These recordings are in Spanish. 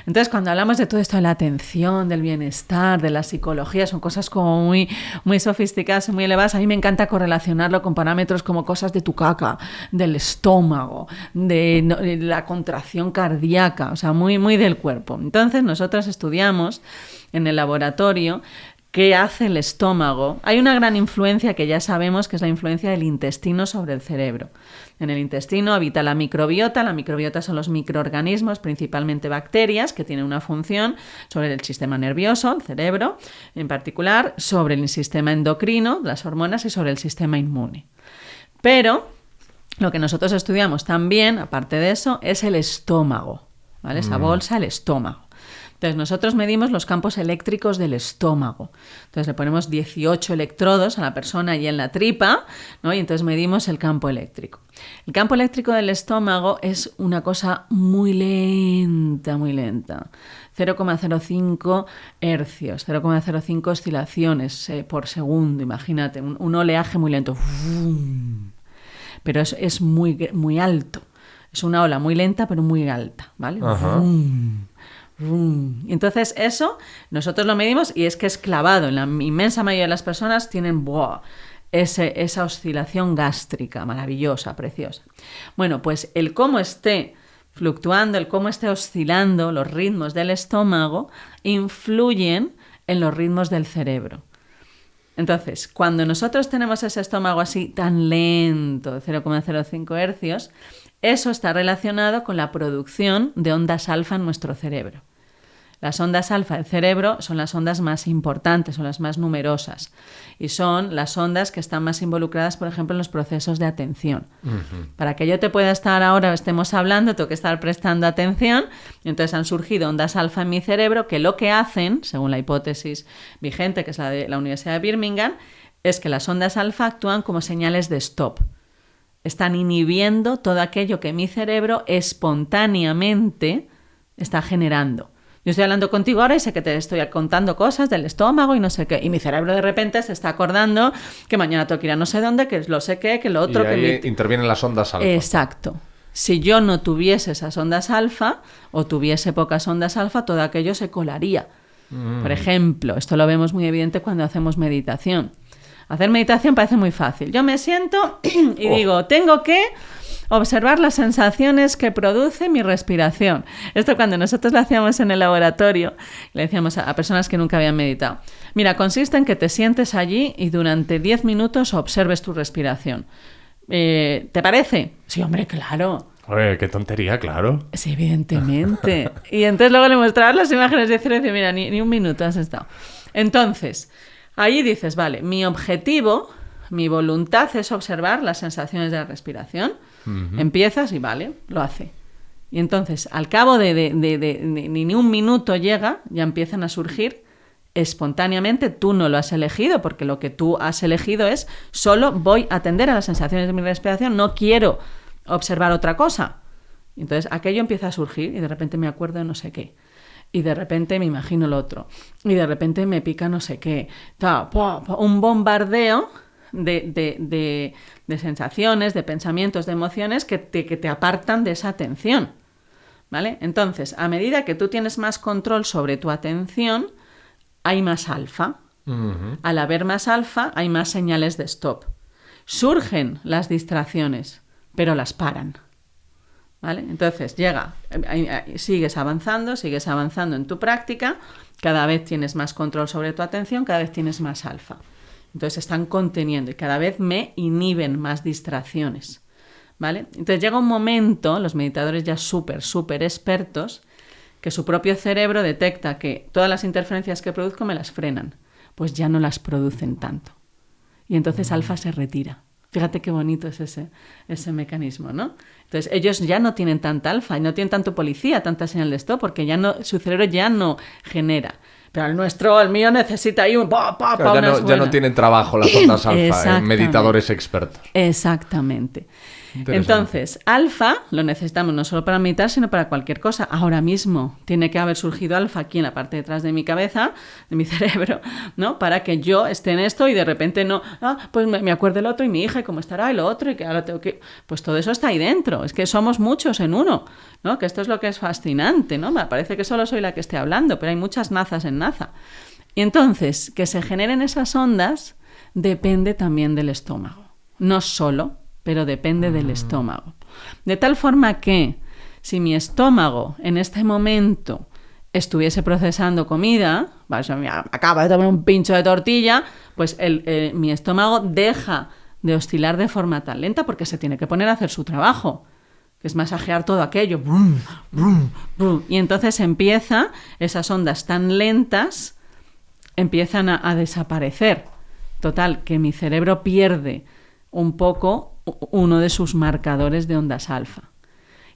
Entonces, cuando hablamos de todo esto de la atención, del bienestar, de la psicología, son cosas como muy, muy sofisticadas y muy elevadas. A mí me encanta correlacionarlo con parámetros como cosas de tu caca, del estómago, de la contracción cardíaca, o sea, muy, muy del cuerpo. Entonces, nosotros estudiamos en el laboratorio qué hace el estómago. Hay una gran influencia que ya sabemos que es la influencia del intestino sobre el cerebro. En el intestino habita la microbiota. La microbiota son los microorganismos, principalmente bacterias, que tienen una función sobre el sistema nervioso, el cerebro, en particular, sobre el sistema endocrino, las hormonas, y sobre el sistema inmune. Pero lo que nosotros estudiamos también, aparte de eso, es el estómago, ¿vale? Esa bolsa, el estómago. Entonces, nosotros medimos los campos eléctricos del estómago. Entonces, le ponemos 18 electrodos a la persona y en la tripa, ¿no? Y entonces medimos el campo eléctrico. El campo eléctrico del estómago es una cosa muy lenta, muy lenta. 0,05 hercios, 0,05 oscilaciones por segundo, imagínate, un oleaje muy lento. Pero es muy, muy alto. Es una ola muy lenta, pero muy alta, ¿vale? Entonces eso nosotros lo medimos y es que es clavado. En la inmensa mayoría de las personas tienen esa oscilación gástrica maravillosa, preciosa. Bueno, pues el cómo esté fluctuando, el cómo esté oscilando los ritmos del estómago influyen en los ritmos del cerebro. Entonces, cuando nosotros tenemos ese estómago así tan lento, 0,05 hercios, eso está relacionado con la producción de ondas alfa en nuestro cerebro. Las ondas alfa del cerebro son las ondas más importantes, son las más numerosas y son las ondas que están más involucradas, por ejemplo, en los procesos de atención. Para que yo te pueda estar ahora, estemos hablando, tengo que estar prestando atención y entonces han surgido ondas alfa en mi cerebro que lo que hacen, según la hipótesis vigente, que es la de la Universidad de Birmingham, es que las ondas alfa actúan como señales de stop. Están inhibiendo todo aquello que mi cerebro espontáneamente está generando. Yo estoy hablando contigo ahora y sé que te estoy contando cosas del estómago y no sé qué. Y mi cerebro de repente se está acordando que mañana tengo que ir a no sé dónde, que es lo sé qué, que lo otro... Y ahí intervienen las ondas alfa. Exacto. Si yo no tuviese esas ondas alfa o tuviese pocas ondas alfa, todo aquello se colaría. Por ejemplo, esto lo vemos muy evidente cuando hacemos meditación. Hacer meditación parece muy fácil. Yo me siento y digo, tengo que observar las sensaciones que produce mi respiración. Esto cuando nosotros lo hacíamos en el laboratorio, le decíamos a personas que nunca habían meditado. Mira, consiste en que te sientes allí y durante 10 minutos observes tu respiración. ¿Te parece? Sí, hombre, claro. Oye, qué tontería, claro. Sí, evidentemente. Y entonces luego le mostrabas las imágenes y decía, mira, ni un minuto has estado. Entonces, ahí dices, vale, mi objetivo, mi voluntad es observar las sensaciones de la respiración. Empiezas y vale, lo hace. Y entonces, al cabo de ni un minuto llega, ya empiezan a surgir espontáneamente. Tú no lo has elegido, porque lo que tú has elegido es solo voy a atender a las sensaciones de mi respiración, no quiero observar otra cosa. Entonces, aquello empieza a surgir y de repente me acuerdo de no sé qué. Y de repente me imagino lo otro. Y de repente me pica no sé qué. Un bombardeo de sensaciones, de pensamientos, de emociones que te apartan de esa atención, ¿vale? Entonces, a medida que tú tienes más control sobre tu atención, hay más alfa. Al haber más alfa, hay más señales de stop. Surgen las distracciones, pero las paran, ¿vale? Entonces, sigues avanzando en tu práctica, cada vez tienes más control sobre tu atención, cada vez tienes más alfa. Entonces están conteniendo y cada vez me inhiben más distracciones, ¿vale? Entonces llega un momento, los meditadores ya súper expertos, que su propio cerebro detecta que todas las interferencias que produzco me las frenan, pues ya no las producen tanto. Y entonces alfa se retira. Fíjate qué bonito es ese mecanismo, ¿no? Entonces ellos ya no tienen tanta alfa, y no tienen tanto policía, tanta señal de stop, porque su cerebro ya no genera. Pero el mío necesita ahí ya no tienen trabajo las ondas alfa, meditadores expertos. Exactamente. Interesante. Entonces, alfa lo necesitamos no solo para meditar, sino para cualquier cosa. Ahora mismo tiene que haber surgido alfa aquí en la parte de atrás de mi cabeza, de mi cerebro, ¿no? Para que yo esté en esto y de repente no, pues me acuerdo el otro y mi hija y cómo estará y lo otro y que ahora tengo que... Pues todo eso está ahí dentro. Es que somos muchos en uno, ¿no? Que esto es lo que es fascinante, ¿no? Me parece que solo soy la que esté hablando, pero hay muchas nazas en naza. Y entonces, que se generen esas ondas depende también del estómago. No solo, pero depende del estómago. De tal forma que si mi estómago en este momento estuviese procesando comida, acaba de tomar un pincho de tortilla, pues mi estómago deja de oscilar de forma tan lenta porque se tiene que poner a hacer su trabajo, que es masajear todo aquello. Brum, brum, brum. Y entonces esas ondas tan lentas empiezan a desaparecer. Total, que mi cerebro pierde un poco uno de sus marcadores de ondas alfa.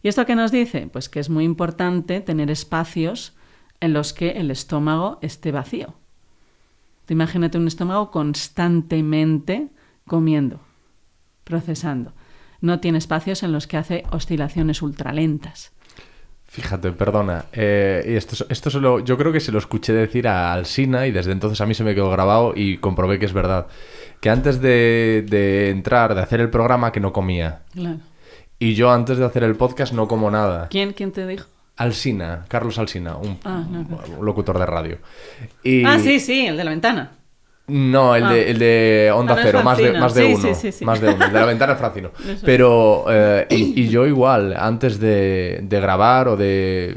¿Y esto qué nos dice? Pues que es muy importante tener espacios en los que el estómago esté vacío. Tú imagínate un estómago constantemente comiendo, procesando. No tiene espacios en los que hace oscilaciones ultralentas. Fíjate, perdona, y esto yo creo que se lo escuché decir a Alsina y desde entonces a mí se me quedó grabado y comprobé que es verdad. Que antes de entrar, de hacer el programa, que no comía. Claro. Y yo antes de hacer el podcast no como nada. ¿Quién te dijo? Alsina, Carlos Alsina, un locutor de radio. Y... Sí, el de la ventana. No, el de Onda Cero, más de uno. Sí. Más de uno. El de la ventana es Francino. Eso. Pero, y yo igual, antes de grabar o de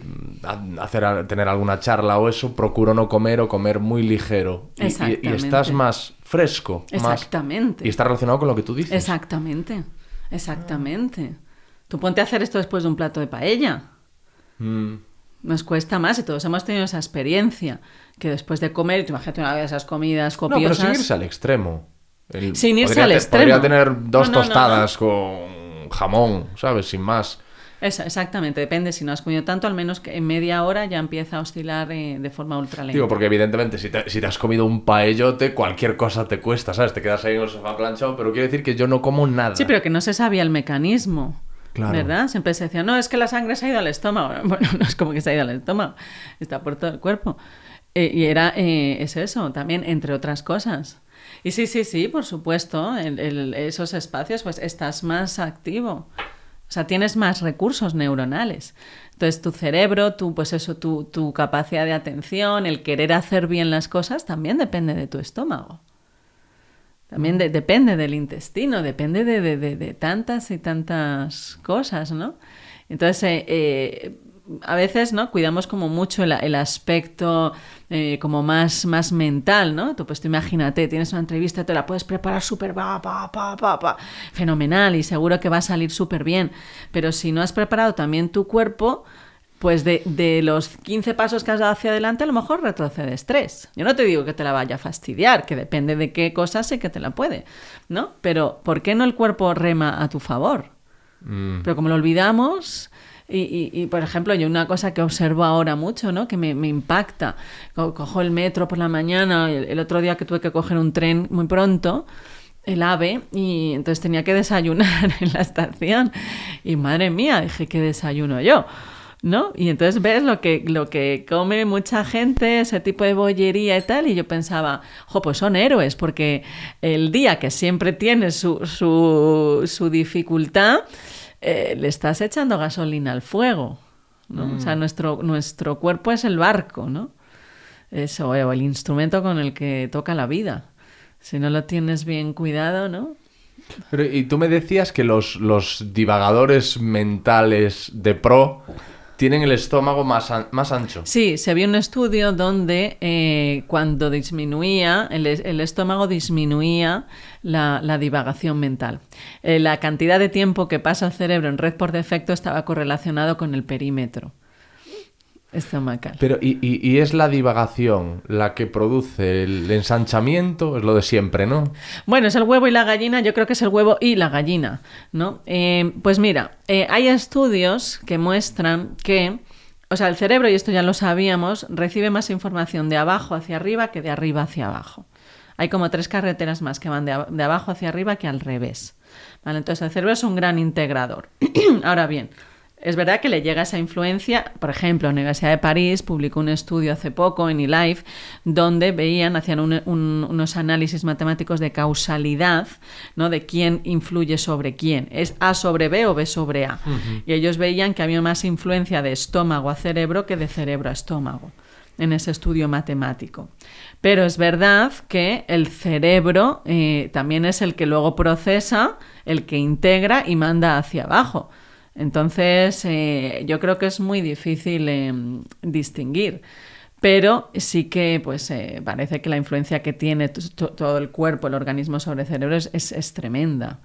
tener alguna charla o eso, procuro no comer o comer muy ligero. Y estás más fresco. Exactamente. Y está relacionado con lo que tú dices. Exactamente. Tú ponte a hacer esto después de un plato de paella. Nos cuesta más y todos hemos tenido esa experiencia que después de comer, tú imagínate una de esas comidas copiosas... No, pero sin irse al extremo. Sin irse al extremo. Podría tener dos tostadas con jamón, ¿sabes? Sin más. Eso, exactamente, depende. Si no has comido tanto, al menos que en media hora ya empieza a oscilar de forma ultralenta. Digo, porque evidentemente si te has comido un paellote, cualquier cosa te cuesta, ¿sabes? Te quedas ahí en el sofá planchado, pero quiere decir que yo no como nada. Sí, pero que no se sabía el mecanismo. Claro. ¿Verdad? Siempre se decía, no, es que la sangre se ha ido al estómago. Bueno, no es como que se ha ido al estómago, está por todo el cuerpo. Y es eso, también, entre otras cosas. Y sí, por supuesto, esos espacios, pues estás más activo. O sea, tienes más recursos neuronales. Entonces, tu cerebro, tu capacidad de atención, el querer hacer bien las cosas, también depende de tu estómago. También depende del intestino, depende de tantas y tantas cosas, ¿no? Entonces, a veces, ¿no? Cuidamos como mucho el aspecto como más mental, ¿no? Tú imagínate, tienes una entrevista, te la puedes preparar súper fenomenal y seguro que va a salir súper bien. Pero si no has preparado también tu cuerpo, pues de los 15 pasos que has dado hacia adelante, a lo mejor retrocedes 3. Yo no te digo que te la vaya a fastidiar, que depende de qué cosas sé que te la puede, ¿no? Pero ¿por qué no el cuerpo rema a tu favor? Pero como lo olvidamos... Y, por ejemplo, yo una cosa que observo ahora mucho, ¿no? Que me impacta. Cojo el metro por la mañana, el otro día que tuve que coger un tren muy pronto, el AVE, y entonces tenía que desayunar en la estación. Y madre mía, dije, ¿qué desayuno yo? ¿No? Y entonces ves lo que come mucha gente, ese tipo de bollería y tal, y yo pensaba, pues son héroes, porque el día que siempre tiene su dificultad, le estás echando gasolina al fuego, ¿no? O sea, nuestro cuerpo es el barco, ¿no? Eso, o el instrumento con el que toca la vida. Si no lo tienes bien cuidado, ¿no? Pero, y tú me decías que los divagadores mentales de pro tienen el estómago más ancho. Sí, se vio un estudio donde cuando disminuía, el estómago disminuía la divagación mental. La cantidad de tiempo que pasa el cerebro en red por defecto estaba correlacionado con el perímetro estomacal. Pero, ¿y es la divagación la que produce el ensanchamiento? Es lo de siempre, ¿no? Bueno, es el huevo y la gallina. Yo creo que es el huevo y la gallina, ¿no? Pues mira, hay estudios que muestran que, o sea, el cerebro, y esto ya lo sabíamos, recibe más información de abajo hacia arriba que de arriba hacia abajo. Hay como 3 carreteras más que van de abajo hacia arriba que al revés. ¿Vale? Entonces el cerebro es un gran integrador. Ahora bien, es verdad que le llega esa influencia. Por ejemplo, la Universidad de París publicó un estudio hace poco en eLife donde hacían unos análisis matemáticos de causalidad, ¿no? De quién influye sobre quién. ¿Es A sobre B o B sobre A? Uh-huh. Y ellos veían que había más influencia de estómago a cerebro que de cerebro a estómago en ese estudio matemático. Pero es verdad que el cerebro también es el que luego procesa, el que integra y manda hacia abajo. Entonces, yo creo que es muy difícil distinguir, pero sí que pues, parece que la influencia que tiene todo el cuerpo, el organismo sobre el cerebro es tremenda.